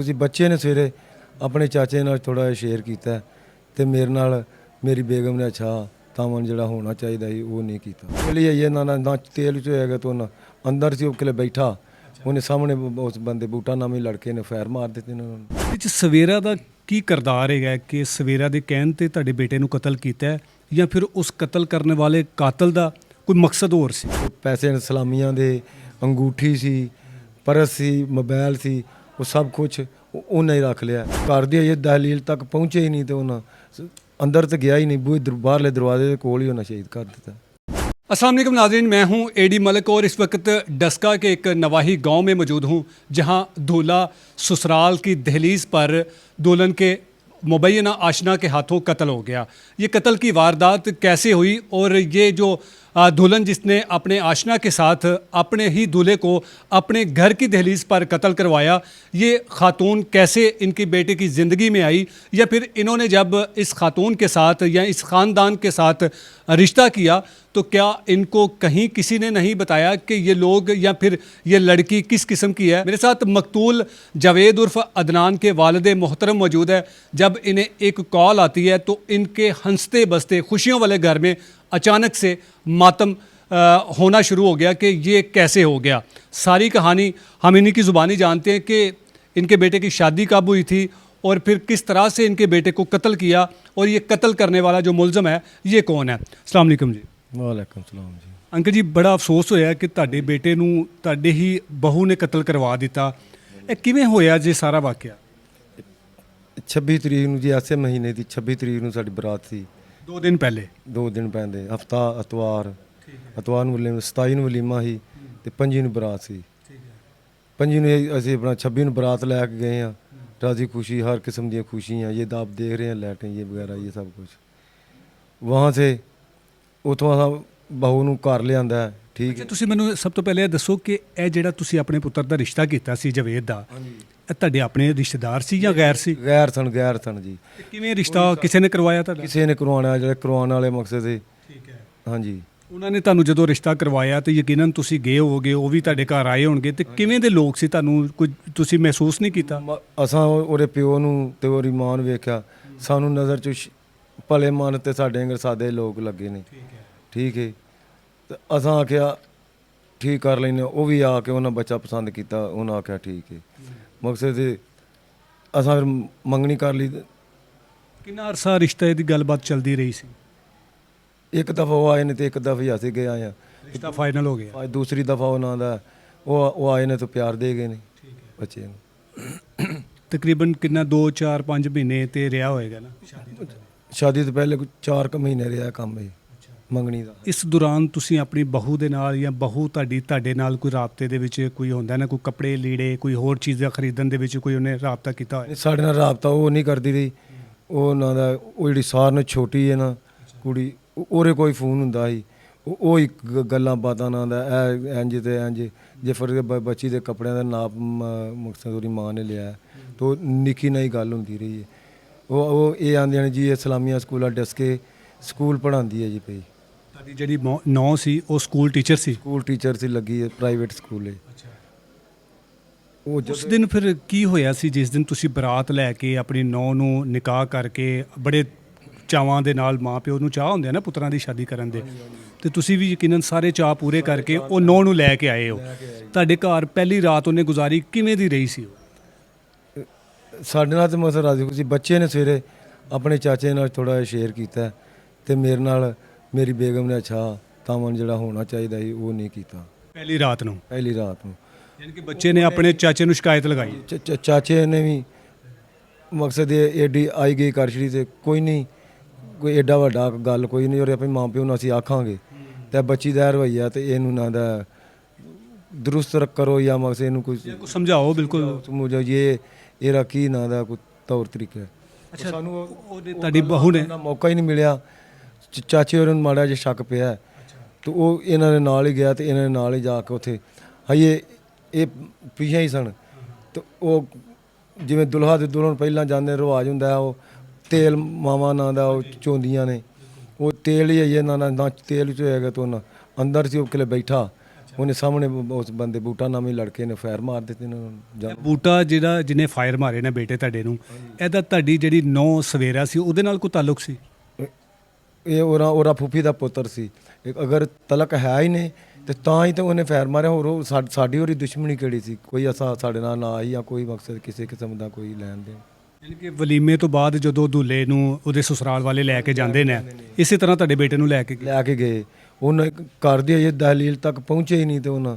ਤੁਸੀਂ ਬੱਚੇ ਨੇ ਸਵੇਰੇ ਆਪਣੇ ਚਾਚੇ ਨਾਲ ਥੋੜਾ ਜਿਹਾ ਸ਼ੇਅਰ ਕੀਤਾ ਤੇ ਮੇਰੇ ਨਾਲ ਮੇਰੀ ਬੇਗਮ ਨੇ ਅੱਛਾ ਤਾਮਨ ਜਿਹੜਾ ਹੋਣਾ ਚਾਹੀਦਾ ਸੀ ਉਹ ਨਹੀਂ ਕੀਤਾ। ਚਲੀ ਆਈਏ ਨਾ ਤੇਲ ਚ ਹੋਏਗਾ ਤਾਂ ਉਹਨਾਂ ਅੰਦਰ ਸੀ ਉਹ ਕਿਲੇ ਬੈਠਾ ਉਹਨੇ ਸਾਹਮਣੇ ਉਸ ਬੰਦੇ ਬੂਟਾ ਨਾਮੀ ਲੜਕੇ ਨੇ ਫਾਇਰ ਮਾਰ ਦਿੱਤੇ ਇਹਨਾਂ ਨੂੰ। ਵਿੱਚ ਸਵੇਰਾ ਦਾ ਕੀ ਕਿਰਦਾਰ ਹੈਗਾ ਕਿ ਸਵੇਰਾ ਦੇ ਕਹਿਣ ਤੇ ਤੁਹਾਡੇ ਬੇਟੇ ਨੂੰ ਕਤਲ ਕੀਤਾ ਹੈ ਜਾਂ ਫਿਰ ਉਸ ਕਤਲ ਕਰਨ ਵਾਲੇ ਕਾਤਲ ਦਾ ਕੋਈ ਮਕਸਦ ਹੋਰ ਸੀ? ਪੈਸੇ ਸਲਾਮੀਆਂ ਦੇ ਅੰਗੂਠੀ ਸੀ, ਪਰਸ ਸੀ, ਮੋਬਾਈਲ ਸੀ, ਉਹ ਸਭ ਕੁਝ ਉਹਨੇ ਹੀ ਰੱਖ ਲਿਆ। ਘਰ ਦੀ ਅਜੇ ਦਹਲੀਲ ਤੱਕ ਪਹੁੰਚੇ ਹੀ ਨਹੀਂ ਤੇ ਉਹਨਾਂ अंदर तो गया ही नहीं, बूहे बाहरले दरवाजे के कोल ही होना शहीद कर देता। अस्सलाम वालेकुम नाज़रीन, मैं हूं एडी मलिक और इस वक्त डस्का के एक नवाही गांव में मौजूद हूं जहां दूल्हा ससुराल की दहलीज पर दुल्हन के मुबैना आशना के हाथों कत्ल हो गया। ये कत्ल की वारदात कैसे हुई और ये जो दुल्हन जिसने अपने आशना के साथ अपने ही दूल्हे को अपने घर की दहलीज पर कत्ल करवाया, ये खातून कैसे इनकी बेटे की ज़िंदगी में आई या फिर इन्होंने जब इस खातून के साथ या इस ख़ानदान के साथ रिश्ता किया तो क्या इनको कहीं किसी ने नहीं बताया कि ये लोग या फिर ये लड़की किस किस्म की है। मेरे साथ मकतूल जावेद उर्फ अदनान के वालिद मोहतरम मौजूद है। जब इन्हें एक कॉल आती है तो इनके हंसते बसते खुशियों वाले घर में अचानक से मातम होना शुरू हो गया कि ये कैसे हो गया। सारी कहानी हम इन्हीं की ज़ुबानी जानते हैं कि इनके बेटे की शादी कब हुई थी और फिर किस तरह से इनके बेटे को कत्ल किया और ये कत्ल करने वाला जो मुलज़म है ये कौन है। अस्सलाम वालेकुम जी। वालेकुम सलाम जी। अंकल जी, बड़ा अफसोस होया कि ਤੁਹਾਡੇ बेटे ਨੂੰ ਤੁਹਾਡੇ ही बहू ने कत्ल करवा दिता। ਇਹ ਕਿਵੇਂ ਹੋਇਆ ਜੀ ਸਾਰਾ ਵਾਕਿਆ? 26 ਤਰੀਕ ਨੂੰ ਜੀ ਐਸੇ ਮਹੀਨੇ ਦੀ 26 ਤਰੀਕ ਨੂੰ ਸਾਡੀ ਬਰਾਤ ਸੀ। 2 ਦਿਨ ਪਹਿਲੇ 2 ਦਿਨ ਪੈਂਦੇ ਹਫਤਾ ਅਤਵਾਰ ਨੂੰ 27 ਨੂੰ ਵਲੀਮਾ ਸੀ ਤੇ 25 ਨੂੰ ਬਰਾਤ ਸੀ। 25 ਨੂੰ ਅਸੀਂ ਆਪਣਾ 26 ਨੂੰ ਬਰਾਤ ਲੈ ਕੇ ਗਏ ਆ। राजी खुशी हर किस्म दी खुशियाँ, ये आप देख रहे हैं लाइटें ये वगैरह ये सब कुछ। वहाँ से उतों असा बहू ਨੂੰ ਘਰ ਲਿਆਂਦਾ। ਠੀਕ ਹੈ, ਤੁਸੀਂ ਮੈਨੂੰ ਸਭ ਤੋਂ ਪਹਿਲੇ ਇਹ ਦੱਸੋ ਕਿ ਇਹ ਜਿਹੜਾ ਤੁਸੀਂ ਆਪਣੇ ਪੁੱਤਰ ਦਾ ਰਿਸ਼ਤਾ ਕੀਤਾ ਸੀ ਜਵੇਦ ਦਾ, ਇਹ ਤੁਹਾਡੇ ਆਪਣੇ ਰਿਸ਼ਤੇਦਾਰ ਸੀ ਜਾਂ ਗੈਰ ਸੀ? ਗੈਰ ਸਨ ਜੀ। ਕਿਵੇਂ ਰਿਸ਼ਤਾ ਕਿਸੇ ਨੇ ਕਰਵਾਇਆ ਤੁਹਾਡਾ? ਕਿਸੇ ਨੇ ਕਰਵਾਉਣਾ, ਜਿਹੜੇ ਕਰਵਾਉਣ ਵਾਲੇ ਮਕਸਦ ਸੀ। ਠੀਕ ਹੈ, ਹਾਂਜੀ। ਉਹਨਾਂ ਨੇ ਤੁਹਾਨੂੰ ਜਦੋਂ ਰਿਸ਼ਤਾ ਕਰਵਾਇਆ ਤੇ ਯਕੀਨਨ ਤੁਸੀਂ ਗਏ ਹੋਵੋਗੇ, ਉਹ ਵੀ ਤੁਹਾਡੇ ਘਰ ਆਏ ਹੋਣਗੇ, ਤੇ ਕਿਵੇਂ ਦੇ ਲੋਕ ਸੀ? ਤੁਹਾਨੂੰ ਕੁਝ ਤੁਸੀਂ ਮਹਿਸੂਸ ਨਹੀਂ ਕੀਤਾ? ਅਸਾਂ ਉਹਦੇ ਪਿਓ ਨੂੰ ਤੇ ਉਹਦੀ ਮਾਂ ਨੂੰ ਵੇਖਿਆ, ਸਾਨੂੰ ਨਜ਼ਰ 'ਚ ਭਲੇ ਮਨ ਤੇ ਸਾਡੇ ਅੰਗਰ ਸਾਦੇ ਲੋਕ ਲੱਗੇ ਨੇ। ਠੀਕ ਹੈ, ਤੇ ਅਸਾਂ ਆਖਿਆ ਠੀਕ ਕਰ ਲੈਂਦੇ। ਉਹ ਵੀ ਆ ਕੇ ਉਹਨਾਂ ਬੱਚਾ ਪਸੰਦ ਕੀਤਾ, ਉਹਨਾਂ ਆਖਿਆ ਠੀਕ ਹੈ। ਮਕਸਦ ਤੇ ਅਸਾਂ ਫਿਰ ਮੰਗਣੀ ਕਰ ਲਈ। ਕਿੰਨਾ ਅਰਸਾ ਰਿਸ਼ਤੇ ਦੀ ਗੱਲਬਾਤ ਚੱਲਦੀ ਰਹੀ ਸੀ? ਇੱਕ ਦਫਾ ਉਹ ਆਏ ਨੇ ਤੇ ਇੱਕ ਦਫਾ ਹੀ ਅਸੀਂ ਗਏ ਆਏ ਆ। ਰਿਸ਼ਤਾ ਫਾਈਨਲ ਹੋ ਗਿਆ? ਅੱਜ ਦੂਸਰੀ ਦਫਾ ਉਹਨਾਂ ਦਾ ਉਹ ਆਏ ਨੇ ਤਾਂ ਪਿਆਰ ਦੇ ਗਏ ਨੇ ਬੱਚੇ ਨੂੰ। ਤਕਰੀਬਨ ਕਿੰਨਾ 2 4 5 ਮਹੀਨੇ ਤੇ ਰਿਹਾ ਹੋਏਗਾ ਨਾ? ਸ਼ਾਦੀ ਤੋਂ ਪਹਿਲੇ 4 ਮਹੀਨੇ ਰਿਹਾ ਕੰਮ ਇਹ ਮੰਗਣੀ ਦਾ। ਇਸ ਦੌਰਾਨ ਤੁਸੀਂ ਆਪਣੀ ਬਹੂ ਦੇ ਨਾਲ ਜਾਂ ਬਹੂ ਤੁਹਾਡੇ ਨਾਲ ਕੋਈ ਰਾਬਤੇ ਦੇ ਵਿੱਚ ਕੋਈ ਹੁੰਦਾ ਨਾ, ਕੋਈ ਕੱਪੜੇ ਲੀੜੇ ਕੋਈ ਹੋਰ ਚੀਜ਼ਾਂ ਖਰੀਦਣ ਦੇ ਵਿੱਚ ਕੋਈ ਉਹਨੇ ਰਾਬਤਾ ਕੀਤਾ ਹੋਇਆ? ਸਾਡੇ ਨਾਲ ਰਾਬਤਾ ਉਹ ਨਹੀਂ ਕਰਦੀ ਰਹੀ। ਉਹ ਉਹਨਾਂ ਦਾ ਉਹ ਜਿਹੜੀ ਸਾਰ ਨੂੰ ਛੋਟੀ ਹੈ ਨਾ ਕੁੜੀ, ਉਹਦੇ ਕੋਈ ਫੋਨ ਹੁੰਦਾ ਸੀ, ਉਹ ਹੀ ਗੱਲਾਂ ਬਾਤਾਂ ਨਾਲ ਦਾ ਇੰਜ ਤੇ ਇੰਜ। ਜੇ ਫਿਰ ਬੱਚੀ ਦੇ ਕੱਪੜਿਆਂ ਦਾ ਨਾਪ ਮਕਸਦ ਉਹਦੀ ਮਾਂ ਨੇ ਲਿਆ ਤਾਂ ਨਿੱਕੀ ਨਾਲ ਹੀ ਗੱਲ ਹੁੰਦੀ ਰਹੀ ਹੈ। ਉਹ ਇਹ ਆਉਂਦੇ ਨੇ ਜੀ ਇਹ ਇਸਲਾਮੀਆ ਸਕੂਲਾਂ ਡਸਕੇ ਸਕੂਲ ਪੜ੍ਹਾਉਂਦੀ ਹੈ ਜੀ ਪਈ। ਤੁਹਾਡੀ ਜਿਹੜੀ ਨੌਂ ਸੀ ਉਹ ਸਕੂਲ ਟੀਚਰ ਸੀ? ਸਕੂਲ ਟੀਚਰ ਸੀ, ਲੱਗੀ ਹੈ ਪ੍ਰਾਈਵੇਟ ਸਕੂਲ ਹੈ। ਉਸ ਦਿਨ ਫਿਰ ਕੀ ਹੋਇਆ ਸੀ ਜਿਸ ਦਿਨ ਤੁਸੀਂ ਬਰਾਤ ਲੈ ਕੇ ਆਪਣੀ ਨੌਂ ਨੂੰ ਨਿਕਾਹ ਕਰਕੇ ਬੜੇ ਚਾਵਾਂ ਦੇ ਨਾਲ, ਮਾਂ ਪਿਓ ਨੂੰ ਚਾਹ ਹੁੰਦੇ ਆ ਨਾ ਪੁੱਤਰਾਂ ਦੀ ਸ਼ਾਦੀ ਕਰਨ ਦੇ, ਤੇ ਤੁਸੀਂ ਵੀ ਯਕੀਨਨ ਸਾਰੇ ਚਾਅ ਪੂਰੇ ਕਰਕੇ ਉਹ ਨੌਂ ਨੂੰ ਲੈ ਕੇ ਆਏ ਹੋ। ਤੁਹਾਡੇ ਘਰ ਪਹਿਲੀ ਰਾਤ ਉਹਨੇ ਗੁਜ਼ਾਰੀ ਕਿਵੇਂ ਦੀ ਰਹੀ ਸੀ? ਸਾਡੇ ਨਾਲ ਤਾਂ ਮਸਲ ਰਾਜੀ ਸੀ। ਬੱਚੇ ਨੇ ਸਵੇਰੇ ਆਪਣੇ ਚਾਚੇ ਨਾਲ ਥੋੜਾ ਜਿਹਾ ਸ਼ੇਅਰ ਕੀਤਾ ਤੇ ਮੇਰੇ ਨਾਲ ਮੇਰੀ ਬੇਗਮ ਨੇ ਅੱਛਾ ਤਾਮਨ ਜਿਹੜਾ ਹੋਣਾ ਚਾਹੀਦਾ ਸੀ ਉਹ ਨਹੀਂ ਕੀਤਾ। ਪਹਿਲੀ ਰਾਤ ਨੂੰ ਯਾਨੀ ਕਿ ਬੱਚੇ ਨੇ ਆਪਣੇ ਚਾਚੇ ਨੂੰ ਸ਼ਿਕਾਇਤ ਲਗਾਈ? ਚਾਚੇ ਨੇ ਵੀ ਮਕਸਦ ਇਹ ਏਡੀ ਆਈ ਗਈ ਕਰ ਛੜੀ ਤੇ ਕੋਈ ਨਹੀਂ, ਕੋਈ ਐਡਾ ਵੱਡਾ ਗੱਲ ਕੋਈ ਨਹੀਂ। ਔਰ ਆਪਣੇ ਮਾਂ ਪਿਓ ਨੂੰ ਅਸੀਂ ਆਖਾਂਗੇ ਤੇ ਬੱਚੀ ਦਾ ਰਵੱਈਆ ਤੇ ਇਹਨੂੰ ਨਾ ਦਾ ਦਰੁਸਤ ਕਰੋ ਜਾਂ ਮਕਸਦ ਇਹਨੂੰ ਕੁਝ ਸਮਝਾਓ। ਬਿਲਕੁਲ ਸਮਝੋ ਇਹ ਇਹਦਾ ਕੀ ਨਾ ਦਾ ਕੋਈ ਤੌਰ ਤਰੀਕਾ। ਅੱਛਾ, ਸਾਨੂੰ ਤੁਹਾਡੀ ਬਹੂ ਨੇ ਮੌਕਾ ਹੀ ਨਹੀਂ ਮਿਲਿਆ। ਚਾਚੇ ਹੋਰਾਂ ਨੂੰ ਮਾੜਾ ਜਿਹਾ ਸ਼ੱਕ ਪਿਆ ਤੇ ਉਹ ਇਹਨਾਂ ਦੇ ਨਾਲ ਹੀ ਗਿਆ ਤੇ ਇਹਨਾਂ ਦੇ ਨਾਲ ਹੀ ਜਾ ਕੇ ਉੱਥੇ ਹਾਈਏ ਇਹ ਪਿੱਛੇ ਹੀ ਸਨ ਤੇ ਉਹ ਜਿਵੇਂ ਦੁਲਹਾ ਦੇ ਦੁਲਹਨ ਪਹਿਲਾਂ ਜਾਂਦੇ ਰਿਵਾਜ ਹੁੰਦਾ ਉਹ ਤੇਲ ਮਾਵਾਂ ਨਾਂ ਦਾ ਉਹ ਚੋਂਦੀਆਂ ਨੇ, ਉਹ ਤੇਲ ਹੀ ਆਈਏ ਨਾ ਤੇਲ ਚ ਹੋਏਗਾ ਤਾਂ ਉਹਨਾਂ ਅੰਦਰ ਸੀ ਉਹ ਕਿਲੇ ਬੈਠਾ ਉਹਨੇ ਸਾਹਮਣੇ ਉਸ ਬੰਦੇ ਬੂਟਾ ਨਾਮੀ ਲੜਕੇ ਨੇ ਫਾਇਰ ਮਾਰ ਦਿੱਤੇ ਇਹਨਾਂ ਨੂੰ ਬੂਟਾ ਜਿਹੜਾ ਜਿਹਨੇ ਫਾਇਰ ਮਾਰੇ ਨੇ ਬੇਟੇ ਤੁਹਾਡੇ ਨੂੰ, ਇਹਦਾ ਤੁਹਾਡੀ ਜਿਹੜੀ ਨੌ ਸਵੇਰਾ ਸੀ ਉਹਦੇ ਨਾਲ ਕੋਈ ਤਾਲੁਕ ਸੀ? ਇਹ ਉਹਦਾ ਫੁੱਫੀ ਦਾ ਪੁੱਤਰ ਸੀ। ਅਗਰ ਤਲਕ ਹੈ ਹੀ ਨਹੀਂ ਤੇ ਤਾਂ ਹੀ ਤਾਂ ਉਹਨੇ ਫਾਇਰ ਮਾਰਿਆ। ਹੋਰ ਉਹ ਸਾਡੀ ਉਹਦੀ ਦੁਸ਼ਮਣੀ ਕਿਹੜੀ ਸੀ? ਕੋਈ ਅਸਾਂ ਸਾਡੇ ਨਾਲ ਨਾ ਆਈ ਜਾਂ ਕੋਈ ਮਕਸਦ ਕਿਸੇ ਕਿਸਮ ਦਾ ਕੋਈ ਲੈਣ ਦੇਣ। ਯਾਨੀ ਕਿ ਵਲੀਮੇ ਤੋਂ ਬਾਅਦ ਜਦੋਂ ਦੁੱਲੇ ਨੂੰ ਉਹਦੇ ਸਸੁਰਾਲ ਵਾਲੇ ਲੈ ਕੇ ਜਾਂਦੇ ਨੇ, ਇਸੇ ਤਰ੍ਹਾਂ ਤੁਹਾਡੇ ਬੇਟੇ ਨੂੰ ਲੈ ਕੇ ਗਏ। ਉਹਨਾਂ ਘਰ ਦੀ ਅਜੇ ਦਹਲੀਲ ਤੱਕ ਪਹੁੰਚੇ ਹੀ ਨਹੀਂ ਤੇ ਉਹਨਾਂ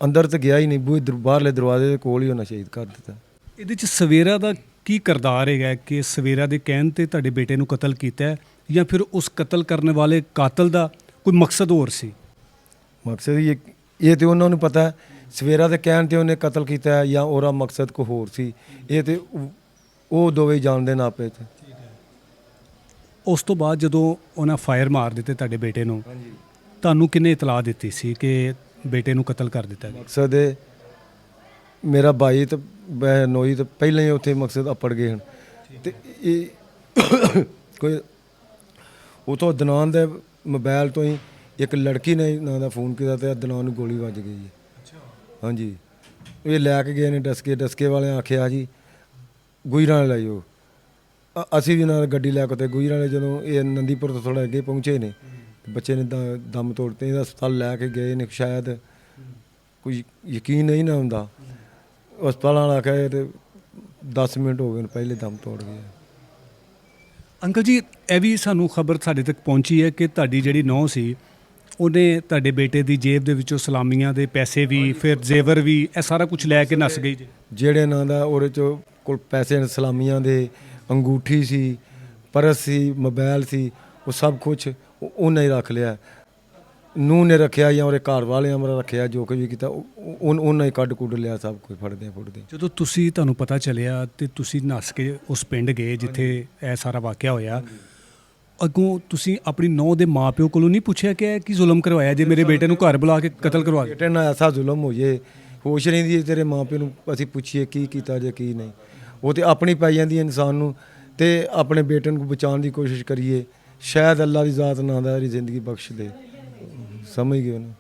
ਅੰਦਰ ਤਾਂ ਗਿਆ ਹੀ ਨਹੀਂ। ਬਾਹਰਲੇ ਦਰਵਾਜ਼ੇ ਦੇ ਕੋਲ ਹੀ ਉਹਨਾਂ ਸ਼ਹੀਦ ਕਰ ਦਿੱਤਾ। ਇਹਦੇ 'ਚ ਸਵੇਰਾ ਦਾ ਕੀ ਕਿਰਦਾਰ ਹੈਗਾ ਕਿ ਸਵੇਰਾ ਦੇ ਕਹਿਣ ਤੇ ਤੁਹਾਡੇ ਬੇਟੇ ਨੂੰ ਕਤਲ ਕੀਤਾ ਹੈ, ਜਾਂ ਫਿਰ ਉਸ ਕਤਲ ਕਰਨ ਵਾਲੇ ਕਾਤਲ ਦਾ ਕੋਈ ਮਕਸਦ ਹੋਰ ਸੀ? ਮਕਸਦ ਇਹ ਤੇ ਉਹਨਾਂ ਨੂੰ ਪਤਾ ਹੈ। ਸਵੇਰਾ ਦੇ ਕਹਿਣ ਤੇ ਉਹਨੇ ਕਤਲ ਕੀਤਾ ਹੈ ਜਾਂ ਉਹਦਾ ਮਕਸਦ ਕੋਈ ਹੋਰ ਸੀ, ਇਹ ਤੇ ਉਹ ਦੋਵੇਂ ਜਾਣਦੇ ਨਾ ਆਪੇ 'ਚ। ਉਸ ਤੋਂ ਬਾਅਦ ਜਦੋਂ ਉਹਨਾਂ ਫਾਇਰ ਮਾਰ ਦਿੱਤੇ ਤੁਹਾਡੇ ਬੇਟੇ ਨੂੰ, ਤੁਹਾਨੂੰ ਕਿੰਨੇ ਇਤਲਾਹ ਦਿੱਤੀ ਸੀ ਕਿ ਬੇਟੇ ਨੂੰ ਕਤਲ ਕਰ ਦਿੱਤਾ ਗਿਆ? ਮਕਸਦ ਹੈ ਮੇਰਾ ਭਾਈ ਤੇ ਨੋਈ ਤੋਂ ਪਹਿਲਾਂ ਹੀ ਉੱਥੇ ਮਕਸਦ ਅਪੜ ਗਏ ਹਨ ਤੇ ਇਹ ਕੋਈ ਉਤੋਂ ਅਦਨਾਨ ਦੇ ਮੋਬਾਈਲ ਤੋਂ ਹੀ ਇੱਕ ਲੜਕੀ ਨੇ ਨਾਂ ਦਾ ਫੋਨ ਕੀਤਾ ਤੇ ਅਦਨਾਨ ਨੂੰ ਗੋਲੀ ਵੱਜ ਗਈ ਜੀ। ਹਾਂਜੀ, ਇਹ ਲੈ ਕੇ ਗਏ ਨੇ ਡਸਕੇ ਵਾਲਿਆਂ ਆਖਿਆ ਜੀ ਗੁਜਰਾਂ ਵਾਲੇ ਲਾਇਓ। ਅਸੀਂ ਵੀ ਨਾਲ ਗੱਡੀ ਲੈ ਕੇ ਤੇ ਗੁਜਰਾਂ ਵਾਲੇ ਜਦੋਂ ਇਹ ਨੰਦੀਪੁਰ ਤੋਂ ਥੋੜਾ ਅੱਗੇ ਪਹੁੰਚੇ ਨੇ ਬੱਚੇ ਨੇ ਦਮ ਤੋੜਤੇ। ਇਹਦਾ ਹਸਪਤਾਲ ਲੈ ਕੇ ਗਏ ਨੇ, ਸ਼ਾਇਦ ਕੋਈ ਯਕੀਨ ਨਹੀਂ ਨਾ ਹੁੰਦਾ। ਹਸਪਤਾਲ ਵਾਲਾ ਆਖਿਆ ਤੇ 10 ਮਿੰਟ ਹੋ ਗਏ ਨੇ ਪਹਿਲੇ ਦਮ ਤੋੜ ਗਏ। ਅੰਕਲ ਜੀ, ਇਹ ਵੀ ਸਾਨੂੰ ਖਬਰ ਸਾਡੇ ਤੱਕ ਪਹੁੰਚੀ ਹੈ ਕਿ ਤੁਹਾਡੀ ਜਿਹੜੀ ਨੌਂ ਸੀ ਉਹਨੇ ਤੁਹਾਡੇ ਬੇਟੇ ਦੀ ਜੇਬ ਦੇ ਵਿੱਚੋਂ ਸਲਾਮੀਆਂ ਦੇ ਪੈਸੇ ਵੀ, ਫਿਰ ਜ਼ੇਵਰ ਵੀ, ਇਹ ਸਾਰਾ ਕੁਝ ਲੈ ਕੇ ਨੱਸ ਗਈ ਜੀ। ਜਿਹੜੇ ਨਾਂ ਦਾ ਉਹਦੇ 'ਚ ਕੋਲ ਪੈਸੇ ਨੇ, ਸਲਾਮੀਆਂ ਦੇ, ਅੰਗੂਠੀ ਸੀ, ਪਰਸ ਸੀ, ਮੋਬਾਈਲ ਸੀ, ਉਹ ਸਭ ਕੁਝ ਉਹਨੇ ਹੀ ਰੱਖ ਲਿਆ। ਨੂੰਹ ਨੇ ਰੱਖਿਆ ਜਾਂ ਉਹਦੇ ਘਰ ਵਾਲਿਆਂ ਨੇ ਰੱਖਿਆ, ਜੋ ਕੁਝ ਵੀ ਕੀਤਾ ਉਹਨਾਂ ਹੀ ਕੱਢ ਕੁੱਢ ਲਿਆ ਸਭ ਕੁਝ ਫੜਦੇ। ਜਦੋਂ ਤੁਹਾਨੂੰ ਪਤਾ ਚੱਲਿਆ ਤੇ ਤੁਸੀਂ ਨੱਸ ਕੇ ਉਸ ਪਿੰਡ ਗਏ ਜਿੱਥੇ ਇਹ ਸਾਰਾ ਵਾਕਿਆ ਹੋਇਆ, ਅੱਗੋਂ ਤੁਸੀਂ ਆਪਣੀ ਨੌਂ ਦੇ ਮਾਪਿਓ ਕੋਲੋਂ ਨਹੀਂ ਪੁੱਛਿਆ ਕਿ ਇਹ ਕੀ ਜ਼ੁਲਮ ਕਰਵਾਇਆ ਜੇ ਮੇਰੇ ਬੇਟੇ ਨੂੰ ਘਰ ਬੁਲਾ ਕੇ ਕਤਲ ਕਰਵਾ ਦਿੱਤਾ? ਬੇਟੇ ਨਾਲ ਐਸਾ ਜ਼ੁਲਮ ਹੋ ਜੇ, ਹੋਸ਼ ਨਹੀਂ ਦੀ ਤੇਰੇ ਮਾਪਿਓ ਨੂੰ ਅਸੀਂ ਪੁੱਛੀਏ ਕੀ ਕੀਤਾ ਜੇ ਕੀ ਨਹੀਂ। ਉਹ ਤੇ ਆਪਣੀ ਪੈ ਜਾਂਦੀ ਇਨਸਾਨ ਨੂੰ, ਤੇ ਆਪਣੇ ਬੇਟੇ ਨੂੰ ਬਚਾਉਣ ਦੀ ਕੋਸ਼ਿਸ਼ ਕਰੀਏ, ਸ਼ਾਇਦ ਅੱਲਾ ਦੀ ਜ਼ਾਤ ਨਾ ਦਾ ਇਹਦੀ ਜ਼ਿੰਦਗੀ ਬਖਸ਼ ਦੇ। ਸਮਝ ਗਏ ਉਹਨੂੰ।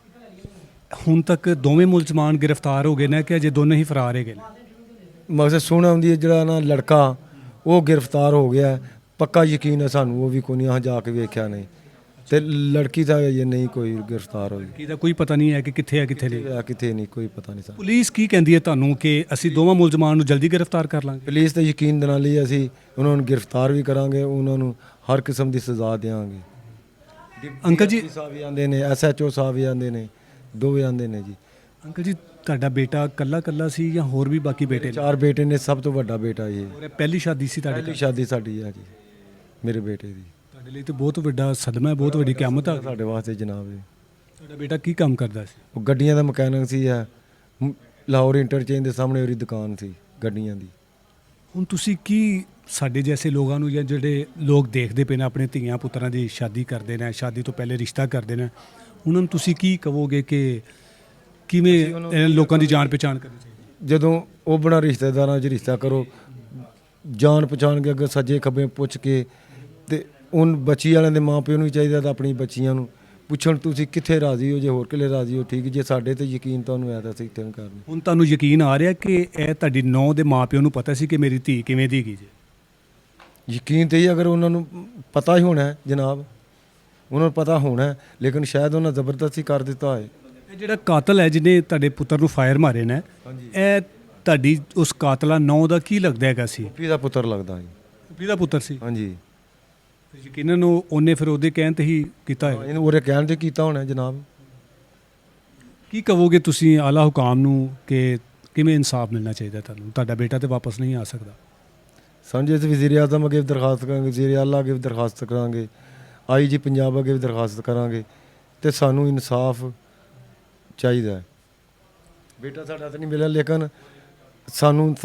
ਹੁਣ ਤੱਕ ਦੋਵੇਂ ਮੁਲਜ਼ਮਾਨ ਗ੍ਰਿਫਤਾਰ ਹੋ ਗਏ ਨੇ ਕਿ ਅਜੇ ਦੋਨੇ ਹੀ ਫਰਾਰ ਹੈਗੇ ਨੇ? ਮਕਸਦ ਸੁਣ ਆਉਂਦੀ ਹੈ ਜਿਹੜਾ ਨਾ ਲੜਕਾ ਉਹ ਗ੍ਰਿਫਤਾਰ ਹੋ ਗਿਆ, ਪੱਕਾ ਯਕੀਨ ਹੈ ਸਾਨੂੰ। ਉਹ ਵੀ ਕੋਈ ਨਹੀਂ ਜਾ ਕੇ ਵੇਖਿਆ ਨਹੀਂ, ਤੇ ਲੜਕੀ ਦਾ ਇਹ ਨਹੀਂ ਕੋਈ ਗ੍ਰਿਫਤਾਰ ਹੋਈ। ਕਿਹਦਾ ਕੋਈ ਪਤਾ ਨਹੀਂ ਹੈ ਕਿ ਕਿੱਥੇ ਹੈ ਕਿੱਥੇ ਨਹੀਂ? ਕਿੱਥੇ ਨਹੀਂ, ਕੋਈ ਪਤਾ ਨਹੀਂ ਸਾਨੂੰ। ਪੁਲਿਸ ਕੀ ਕਹਿੰਦੀ ਹੈ ਤੁਹਾਨੂੰ ਕਿ ਅਸੀਂ ਦੋਵਾਂ ਮੁਲਜ਼ਮਾਨ ਨੂੰ ਜਲਦੀ ਗ੍ਰਿਫਤਾਰ ਕਰ ਲਾਂਗੇ? ਪੁਲਿਸ ਤੇ ਯਕੀਨ ਦਿਲਾਉਣ ਲਈ ਅਸੀਂ ਉਹਨਾਂ ਨੂੰ ਗ੍ਰਿਫਤਾਰ ਵੀ ਕਰਾਂਗੇ, ਉਹਨਾਂ ਨੂੰ ਹਰ ਕਿਸਮ ਦੀ ਸਜ਼ਾ ਦੇਵਾਂਗੇ। ਅੰਕਲ ਜੀ ਸਾਹਿਬ ਵੀ ਆਉਂਦੇ ਨੇ, SHO ਸਾਹਿਬ ਵੀ ਆਉਂਦੇ ਨੇ, ਦੋਵੇਂ ਆਉਂਦੇ ਨੇ ਜੀ। ਅੰਕਲ ਜੀ, ਤੁਹਾਡਾ ਬੇਟਾ ਕੱਲਾ ਸੀ ਜਾਂ ਹੋਰ ਵੀ ਬਾਕੀ ਬੇਟੇ ਨੇ? 4 ਬੇਟੇ ਨੇ, ਸਭ ਤੋਂ ਵੱਡਾ ਬੇਟਾ ਇਹ। ਔਰ ਇਹ ਪਹਿਲੀ ਸ਼ਾਦੀ ਸੀ ਤੁਹਾਡੇ? ਪਹਿਲੀ ਸ਼ਾਦੀ ਸਾਡੀ ਹੈ ਜੀ, ਮੇਰੇ ਬੇਟੇ ਦੀ। ਤੁਹਾਡੇ ਲਈ ਤਾਂ ਬਹੁਤ ਵੱਡਾ ਸਦਮਾ ਹੈ, ਬਹੁਤ ਵੱਡੀ ਕਿਆਮਤ ਆ ਸਾਡੇ ਵਾਸਤੇ ਜਨਾਬ। ਤੁਹਾਡਾ ਬੇਟਾ ਕੀ ਕੰਮ ਕਰਦਾ ਸੀ? ਉਹ ਗੱਡੀਆਂ ਦਾ ਮਕੈਨਿਕ ਸੀ। ਲਾਹੌਰ ਇੰਟਰਚੇਂਜ ਦੇ ਸਾਹਮਣੇ ਉਹਦੀ ਦੁਕਾਨ ਸੀ ਗੱਡੀਆਂ ਦੀ। ਹੁਣ ਤੁਸੀਂ ਕੀ ਸਾਡੇ ਜੈਸੇ ਲੋਕਾਂ ਨੂੰ, ਜਾਂ ਜਿਹੜੇ ਲੋਕ ਦੇਖਦੇ ਪਏ ਨੇ ਆਪਣੇ ਧੀਆਂ ਪੁੱਤਰਾਂ ਦੀ ਸ਼ਾਦੀ ਕਰਦੇ ਨੇ, ਸ਼ਾਦੀ ਤੋਂ ਪਹਿਲੇ ਰਿਸ਼ਤਾ ਕਰਦੇ ਨੇ, ਉਹਨਾਂ ਨੂੰ ਤੁਸੀਂ ਕੀ ਕਹੋਗੇ ਕਿ ਕਿਵੇਂ ਇਹਨਾਂ ਲੋਕਾਂ ਦੀ ਜਾਣ ਪਛਾਣ ਕਰਨੀ ਚਾਹੀਦੀ? ਜਦੋਂ ਉਹ ਬਣਾ ਰਿਸ਼ਤੇਦਾਰਾਂ 'ਚ ਰਿਸ਼ਤਾ ਕਰੋ, ਜਾਣ ਪਛਾਣ ਕੇ ਅੱਗੇ ਸੱਜੇ ਖੱਬੇ ਪੁੱਛ ਕੇ, ਤੇ ਉਨ ਬੱਚੀ ਵਾਲਿਆਂ ਦੇ ਮਾਂ ਪਿਓ ਨੂੰ ਵੀ ਚਾਹੀਦਾ ਤਾਂ ਆਪਣੀ ਬੱਚੀਆਂ ਨੂੰ ਪੁੱਛਣ ਤੁਸੀਂ ਕਿੱਥੇ ਰਾਜ਼ੀ ਹੋ, ਜੇ ਹੋਰ ਕਿਲੇ ਰਾਜ਼ੀ ਹੋ ਠੀਕ, ਜੇ ਸਾਡੇ ਤੇ ਯਕੀਨ ਤੁਹਾਨੂੰ ਹੈ ਤਾਂ ਅਸੀਂ ਤੇ ਕਰਨੀ। ਹੁਣ ਤੁਹਾਨੂੰ ਯਕੀਨ ਆ ਰਿਹਾ ਕਿ ਇਹ ਤੁਹਾਡੀ ਨੌਂ ਦੇ ਮਾਂ ਪਿਓ ਨੂੰ ਪਤਾ ਸੀ ਕਿ ਮੇਰੀ ਧੀ ਕਿਵੇਂ ਦੀ ਹੈਗੀ ਜੀ? ਯਕੀਨ ਤੇ ਹੀ, ਅਗਰ ਉਹਨਾਂ ਨੂੰ ਪਤਾ ਹੀ ਹੋਣਾ ਹੈ ਜਨਾਬ, ਉਹਨਾਂ ਨੂੰ ਪਤਾ ਹੋਣਾ, ਲੇਕਿਨ ਸ਼ਾਇਦ ਉਹਨਾਂ ਜ਼ਬਰਦਸਤੀ ਕਰ ਦਿੱਤਾ ਹੋਏ। ਇਹ ਜਿਹੜਾ ਕਾਤਲ ਹੈ ਜਿਹਨੇ ਤੁਹਾਡੇ ਪੁੱਤਰ ਨੂੰ ਫਾਇਰ ਮਾਰੇ ਨੇ, ਇਹ ਤੁਹਾਡੀ ਉਸ ਕਾਤਲਾ ਨੌਂ ਦਾ ਕੀ ਲੱਗਦਾ ਹੈਗਾ ਸੀ? ਫੁੱਫੀ ਦਾ ਪੁੱਤਰ ਲੱਗਦਾ ਜੀ। ਫੁੱਫੀ ਦਾ ਪੁੱਤਰ ਸੀ? ਹਾਂਜੀ। ਯਕੀਨਨ ਉਹਨੇ ਫਿਰ ਉਹਦੇ ਕਹਿਣ ਤੇ ਹੀ ਕੀਤਾ ਹੈ? ਇਹਨੂੰ ਉਹਦੇ ਕਹਿਣ ਤੇ ਕੀਤਾ ਹੋਣਾ ਜਨਾਬ। ਕੀ ਕਹੋਗੇ ਤੁਸੀਂ ਆਲਾ ਹੁਕਾਮ ਨੂੰ ਕਿ ਕਿਵੇਂ ਇਨਸਾਫ ਮਿਲਣਾ ਚਾਹੀਦਾ ਤੁਹਾਨੂੰ? ਤੁਹਾਡਾ ਬੇਟਾ ਤੇ ਵਾਪਸ ਨਹੀਂ ਆ ਸਕਦਾ। ਸਾਂਝੇ ਅਸੀਂ ਵਜ਼ੀਰ ਆਜ਼ਮ ਅੱਗੇ ਵੀ ਦਰਖਾਸਤ ਕਰਾਂਗੇ, ਵਜ਼ੀਰ ਆਲਾ ਅੱਗੇ ਵੀ ਦਰਖਾਸਤ ਕਰਾਂਗੇ, IG ਪੰਜਾਬ ਅੱਗੇ ਵੀ ਦਰਖਾਸਤ ਕਰਾਂਗੇ, ਤੇ ਸਾਨੂੰ ਇਨਸਾਫ ਚਾਹੀਦਾ ਹੈ। ਬੇਟਾ ਸਾਡਾ ਤਾਂ ਨਹੀਂ ਮਿਲਿਆ, ਲੇਕਿਨ ਸਾਨੂੰ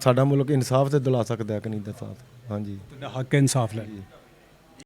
ਸਾਡਾ ਮੁਲਕ ਇਨਸਾਫ ਤੇ ਦਿਲਾ ਸਕਦਾ ਹੈ ਕਿ ਨਹੀਂ ਦਾ ਸਾਥ। ਹਾਂਜੀ, ਤੁਹਾਡਾ ਹੱਕ ਹੈ ਇਨਸਾਫ ਲੈਣ।